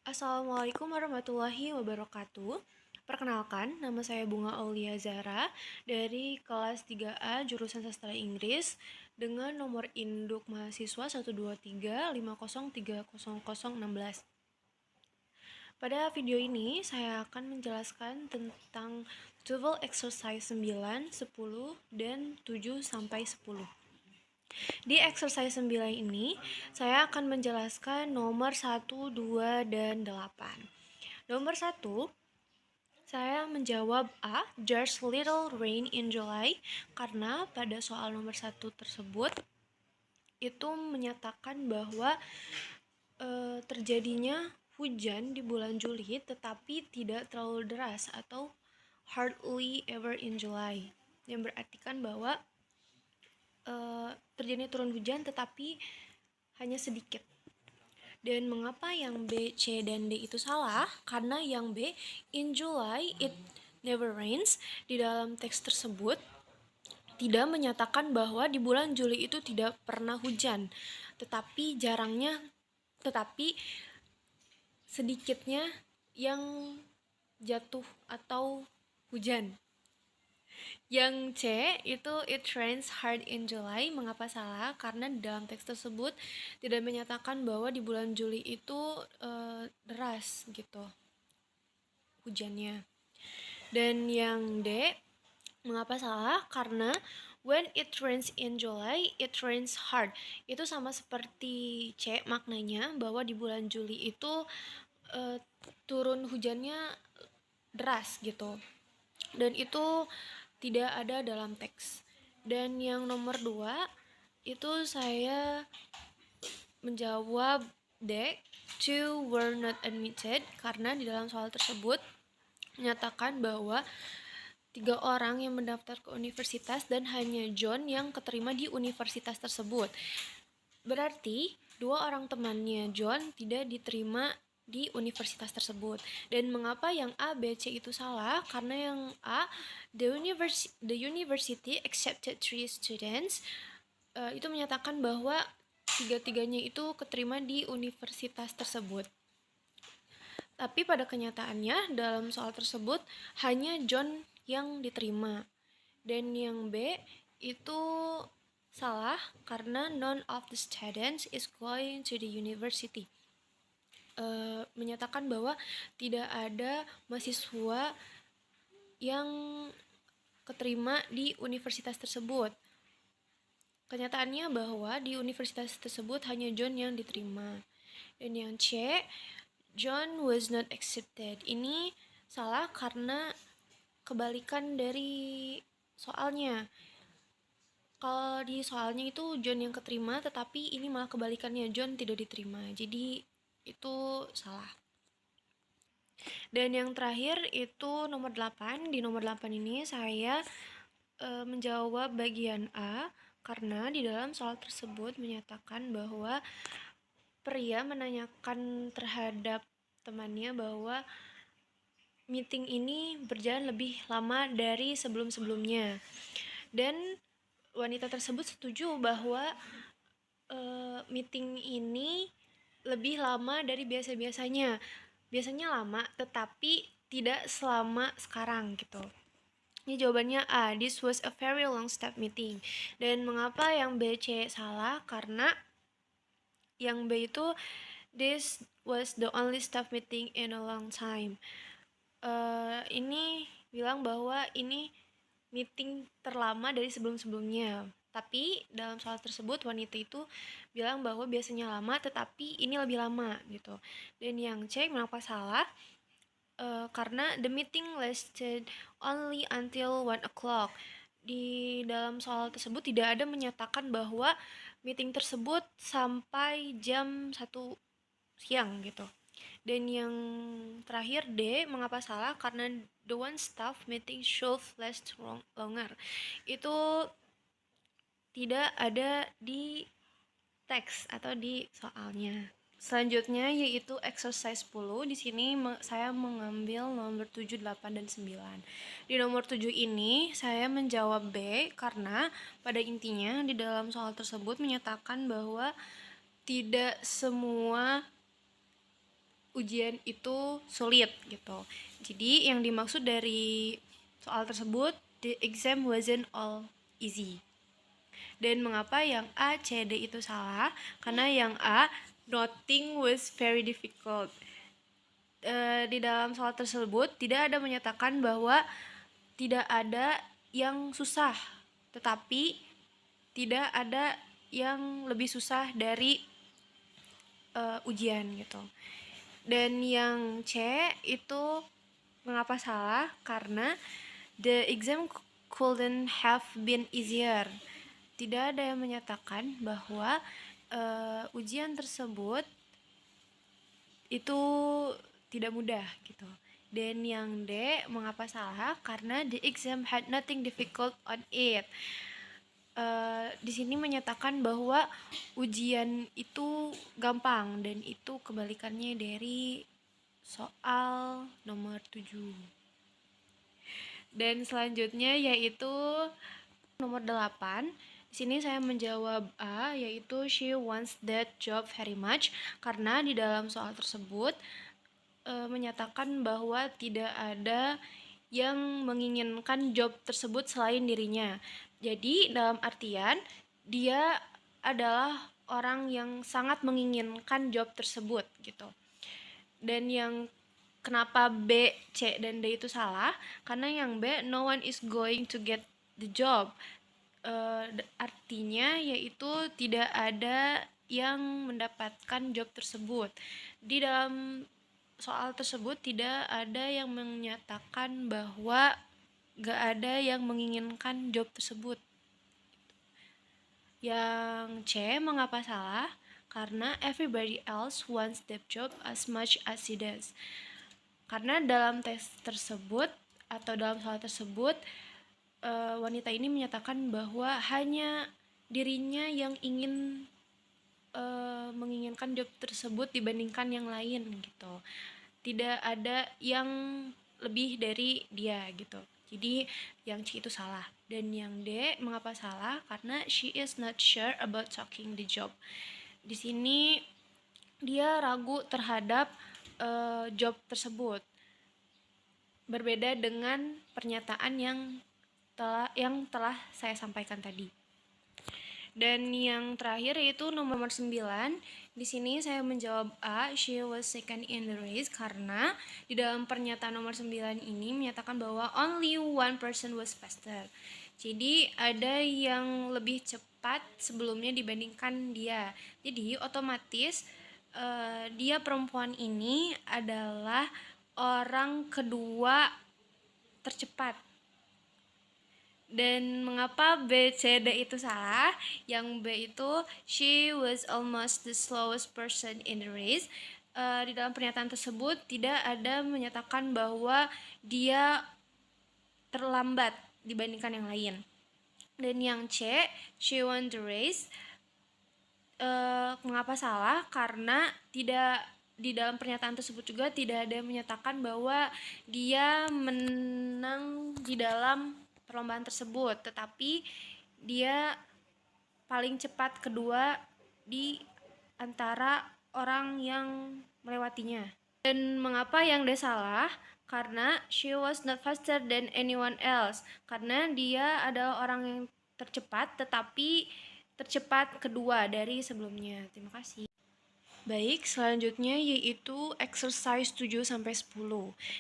Assalamualaikum warahmatullahi wabarakatuh. Perkenalkan, nama saya Bunga Aulia Zara dari kelas 3A jurusan Sastra Inggris dengan nomor induk mahasiswa 12350300016. Pada video ini saya akan menjelaskan tentang TOEFL exercise 9, 10, dan 7 sampai 10. Di exercise 9 ini, saya akan menjelaskan nomor 1, 2, dan 8. Nomor 1, saya menjawab A, there's little rain in July, karena pada soal nomor 1 tersebut itu menyatakan bahwa terjadinya hujan di bulan Juli tetapi tidak terlalu deras atau hardly ever in July, yang berartikan bahwa terjadinya turun hujan tetapi hanya sedikit. Dan mengapa yang B, C, dan D itu salah? Karena yang B, in July it never rains, di dalam teks tersebut tidak menyatakan bahwa di bulan Juli itu tidak pernah hujan, tetapi sedikitnya yang jatuh atau hujan. Yang C itu it rains hard in July. Mengapa salah? Karena di dalam teks tersebut tidak menyatakan bahwa di bulan Juli itu deras gitu hujannya. Dan yang D, mengapa salah? Karena when it rains in July, it rains hard. Itu sama seperti C maknanya, bahwa di bulan Juli itu turun hujannya deras gitu. Dan itu tidak ada dalam teks. Dan yang nomor 2 itu saya menjawab D, two were not admitted, karena di dalam soal tersebut menyatakan bahwa 3 orang yang mendaftar ke universitas dan hanya John yang keterima di universitas tersebut. Berarti 2 orang temannya John tidak diterima di universitas tersebut. Dan mengapa yang A, B, C itu salah? Karena yang A, the university accepted 3 students, itu menyatakan bahwa tiga-tiganya itu keterima di universitas tersebut. Tapi pada kenyataannya dalam soal tersebut hanya John yang diterima. Dan yang B itu salah karena none of the students is going to the university. Menyatakan bahwa tidak ada mahasiswa yang keterima di universitas tersebut. Kenyataannya bahwa di universitas tersebut hanya John yang diterima. Dan yang C, John was not accepted. Ini salah karena kebalikan dari soalnya. Kalau di soalnya itu John yang keterima, tetapi ini malah kebalikannya, John tidak diterima. Jadi itu salah. Dan yang terakhir itu nomor 8. Di nomor 8 ini saya menjawab bagian A, karena di dalam soal tersebut menyatakan bahwa pria menanyakan terhadap temannya bahwa meeting ini berjalan lebih lama dari sebelum-sebelumnya. Dan wanita tersebut setuju bahwa meeting ini lebih lama dari biasa-biasanya. Biasanya lama, tetapi tidak selama sekarang gitu. Ini jawabannya A, this was a very long staff meeting. Dan mengapa yang B, C salah? Karena yang B itu this was the only staff meeting in a long time. Ini bilang bahwa ini meeting terlama dari sebelum-sebelumnya. Tapi dalam soal tersebut wanita itu bilang bahwa biasanya lama, tetapi ini lebih lama gitu. Dan yang C, mengapa salah? Karena the meeting lasted only until 1 o'clock. Di dalam soal tersebut tidak ada menyatakan bahwa meeting tersebut sampai jam 1 siang gitu. Dan yang terakhir D, mengapa salah? Karena the one staff meeting should last longer. Itu tidak ada di teks atau di soalnya. Selanjutnya yaitu exercise 10. Di sini saya mengambil nomor 7, 8, dan 9. Di nomor 7 ini saya menjawab B karena pada intinya di dalam soal tersebut menyatakan bahwa tidak semua ujian itu sulit gitu. Jadi yang dimaksud dari soal tersebut, the exam wasn't all easy. Dan mengapa yang A, C, D itu salah? Karena yang A, nothing was very difficult. Di dalam soal tersebut tidak ada menyatakan bahwa tidak ada yang susah, tetapi tidak ada yang lebih susah dari ujian gitu. Dan yang C itu mengapa salah? Karena the exam couldn't have been easier. Tidak ada yang menyatakan bahwa ujian tersebut itu tidak mudah gitu. Dan yang D, mengapa salah? Karena the exam had nothing difficult on it. Di sini menyatakan bahwa ujian itu gampang dan itu kebalikannya dari soal nomor 7. Dan selanjutnya yaitu nomor 8. Di sini saya menjawab A, yaitu she wants that job very much, karena di dalam soal tersebut menyatakan bahwa tidak ada yang menginginkan job tersebut selain dirinya. Jadi dalam artian dia adalah orang yang sangat menginginkan job tersebut gitu. Dan yang kenapa B, C, dan D itu salah? Karena yang B, no one is going to get the job. Artinya yaitu tidak ada yang mendapatkan job tersebut. Di dalam soal tersebut tidak ada yang menyatakan bahwa gak ada yang menginginkan job tersebut. Yang C, mengapa salah? Karena everybody else wants that job as much as he does. Karena dalam tes tersebut atau dalam soal tersebut wanita ini menyatakan bahwa hanya dirinya yang ingin menginginkan job tersebut dibandingkan yang lain gitu. Tidak ada yang lebih dari dia gitu. Jadi yang C itu salah. Dan yang D, mengapa salah? Karena she is not sure about taking the job. Di sini dia ragu terhadap job tersebut. Berbeda dengan pernyataan yang telah saya sampaikan tadi. Dan yang terakhir yaitu nomor 9. Di sini saya menjawab A, she was second in the race, karena di dalam pernyataan nomor 9 ini menyatakan bahwa only one person was faster. Jadi ada yang lebih cepat sebelumnya dibandingkan dia. Jadi otomatis dia perempuan ini adalah orang kedua tercepat. Dan mengapa B, C, D itu salah? Yang B itu she was almost the slowest person in the race. Di dalam pernyataan tersebut tidak ada menyatakan bahwa dia terlambat dibandingkan yang lain. Dan yang C, she won the race. Mengapa salah? Karena tidak di dalam pernyataan tersebut juga tidak ada yang menyatakan bahwa dia menang di dalam perlombaan tersebut, tetapi dia paling cepat kedua di antara orang yang melewatinya. Dan mengapa yang D salah? Karena she was not faster than anyone else. Karena dia adalah orang yang tercepat, tetapi tercepat kedua dari sebelumnya. Terima kasih. Baik, selanjutnya yaitu exercise 7-10.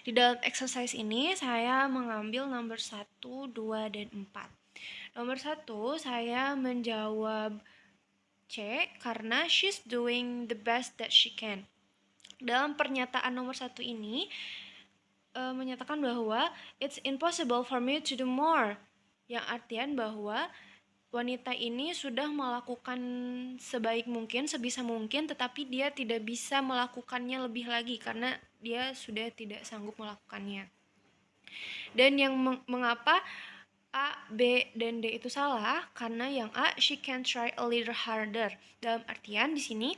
Di dalam exercise ini saya mengambil nomor 1, 2, dan 4. Nomor 1 saya menjawab C karena she's doing the best that she can. Dalam pernyataan nomor 1 ini menyatakan bahwa it's impossible for me to do more. Yang artian bahwa wanita ini sudah melakukan sebaik mungkin, sebisa mungkin, tetapi dia tidak bisa melakukannya lebih lagi karena dia sudah tidak sanggup melakukannya. Dan yang mengapa A, B, dan D itu salah? Karena yang A, she can try a little harder. Dalam artian di sini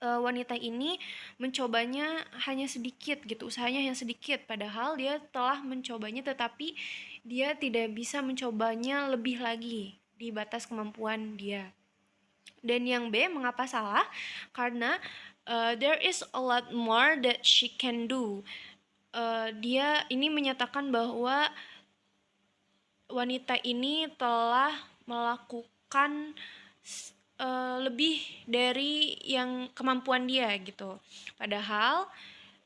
wanita ini mencobanya hanya sedikit gitu, usahanya hanya sedikit, padahal dia telah mencobanya tetapi dia tidak bisa mencobanya lebih lagi di batas kemampuan dia. Dan yang B, mengapa salah? Karena There is a lot more that she can do. Dia ini menyatakan bahwa wanita ini telah melakukan lebih dari yang kemampuan dia gitu. Padahal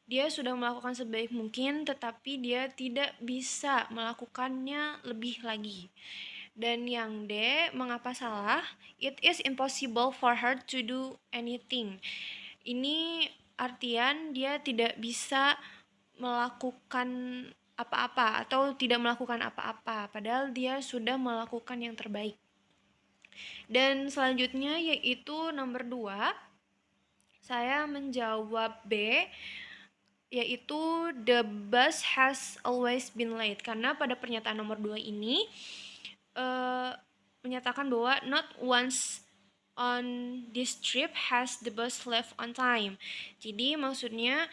dia sudah melakukan sebaik mungkin, tetapi dia tidak bisa melakukannya lebih lagi. Dan yang D, mengapa salah? It is impossible for her to do anything. Ini artian dia tidak bisa melakukan apa-apa atau tidak melakukan apa-apa, padahal dia sudah melakukan yang terbaik. Dan selanjutnya yaitu nomor 2, saya menjawab B, yaitu the bus has always been late. Karena pada pernyataan nomor 2 ini menyatakan bahwa not once on this trip has the bus left on time. Jadi maksudnya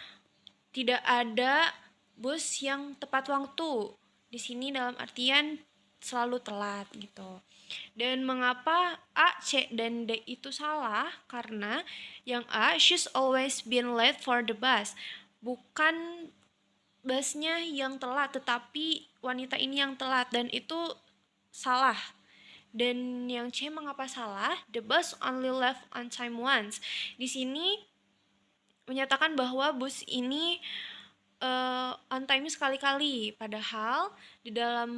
tidak ada bus yang tepat waktu. Di sini dalam artian selalu telat gitu. Dan mengapa A, C, dan D itu salah? Karena yang A, she's always been late for the bus. Bukan busnya yang telat, tetapi wanita ini yang telat, dan itu salah. Dan yang C, mengapa salah? The bus only left on time once. Di sini menyatakan bahwa bus ini on time sekali-kali, padahal di dalam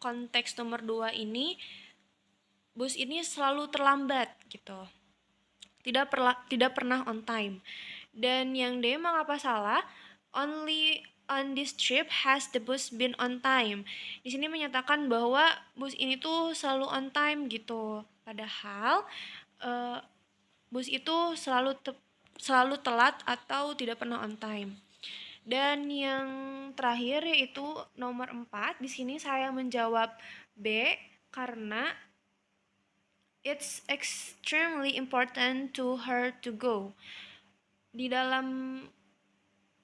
konteks nomor 2 ini bus ini selalu terlambat gitu. Tidak pernah on time. Dan yang D, mengapa salah? Only on this trip has the bus been on time. Di sini menyatakan bahwa bus ini tuh selalu on time gitu. Padahal bus itu selalu telat atau tidak pernah on time. Dan yang terakhir yaitu nomor 4. Di sini saya menjawab B karena it's extremely important to her to go. Di dalam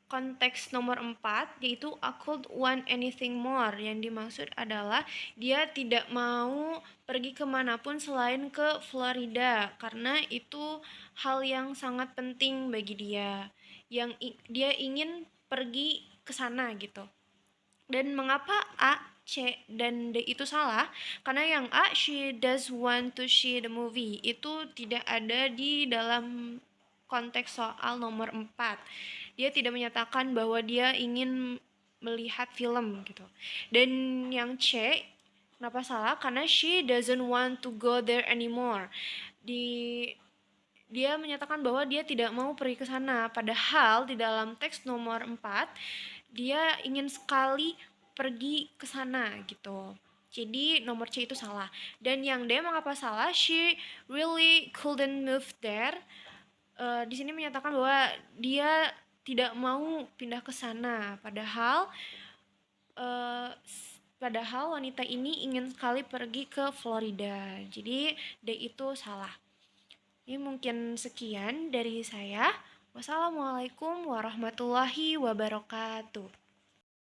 konteks nomor 4 yaitu I could want anything more, yang dimaksud adalah dia tidak mau pergi kemanapun selain ke Florida karena itu hal yang sangat penting bagi dia, yang dia ingin pergi ke sana gitu. Dan mengapa A, C, dan D itu salah? Karena yang A, she does want to see the movie, itu tidak ada di dalam konteks soal nomor 4. Dia tidak menyatakan bahwa dia ingin melihat film gitu. Dan yang C, kenapa salah? Karena she doesn't want to go there anymore. Dia menyatakan bahwa dia tidak mau pergi ke sana, padahal di dalam teks nomor 4 dia ingin sekali pergi ke sana gitu. Jadi nomor C itu salah. Dan yang D, mengapa salah? She really couldn't move there. Di sini menyatakan bahwa dia tidak mau pindah ke sana, padahal wanita ini ingin sekali pergi ke Florida. Jadi D itu salah. Ini mungkin sekian dari saya. Wassalamualaikum warahmatullahi wabarakatuh.